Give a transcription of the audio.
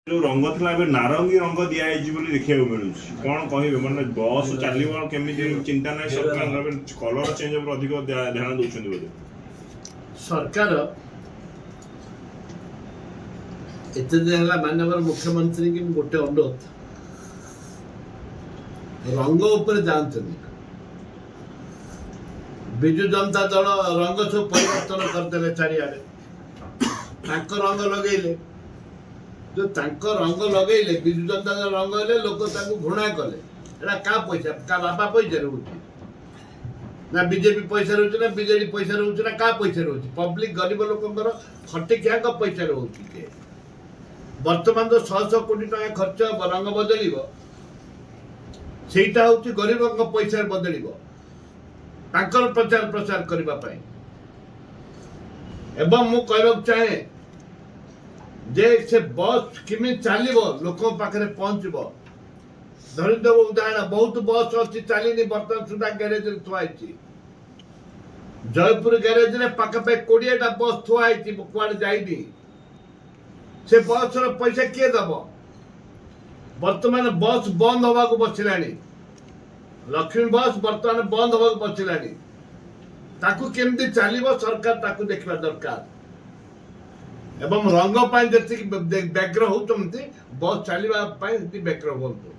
जो रंग था ए नारंगी रंग दिखाई देखा मिलूँ कौन कहे मैंने बस चलो केमी चिंता ना सरकार कलर चेंज अधिक ध्यान दौरान बोधे सरकार एत दिन माननीय मुख्यमंत्री की गोटे अनुरोध रंग उपर जानते विजु जनता दल रंग सब परिवर्तन करदे चारिआडे रंग लगेले जो रंग लगेले विजु जनता दल रंग हेले लोक घृणा कले एटा क्या पैसा क्या बापा पैसा रोचे ना बीजेपी पैसा रोचे ना बीजेडी पैसा रोचे ना क्या पैसा रोचे पब्लिक गरीब लोक खटिकिया पैसा रोचे वर्तमान तो 100 कोटी टका खर्च रंग बदल सेटा हूँ गरीब पैसा बदल प्रचार प्रसार करने एवं मु कहना चाहे जे से बस किमी चलो लोक पाखे पहुँचब धरीदेव उदाहरण बहुत बस अच्छी चलनी बर्तमान सुधा ग्यारेज थुआई जयपुर ग्यारेज में पाखापाखि 20टा बस थुआई कुआड़े जाइनी से बस पैसा किए दब वर्तमान बस बंद हवा को बसला लक्ष्मी बस वर्तमान बंद हवा बसला ताकू केमती चलो सरकार ताकू देखा दरकार एवं रंग जी व्यग्र होती बस चलने व्यग्र हूँ।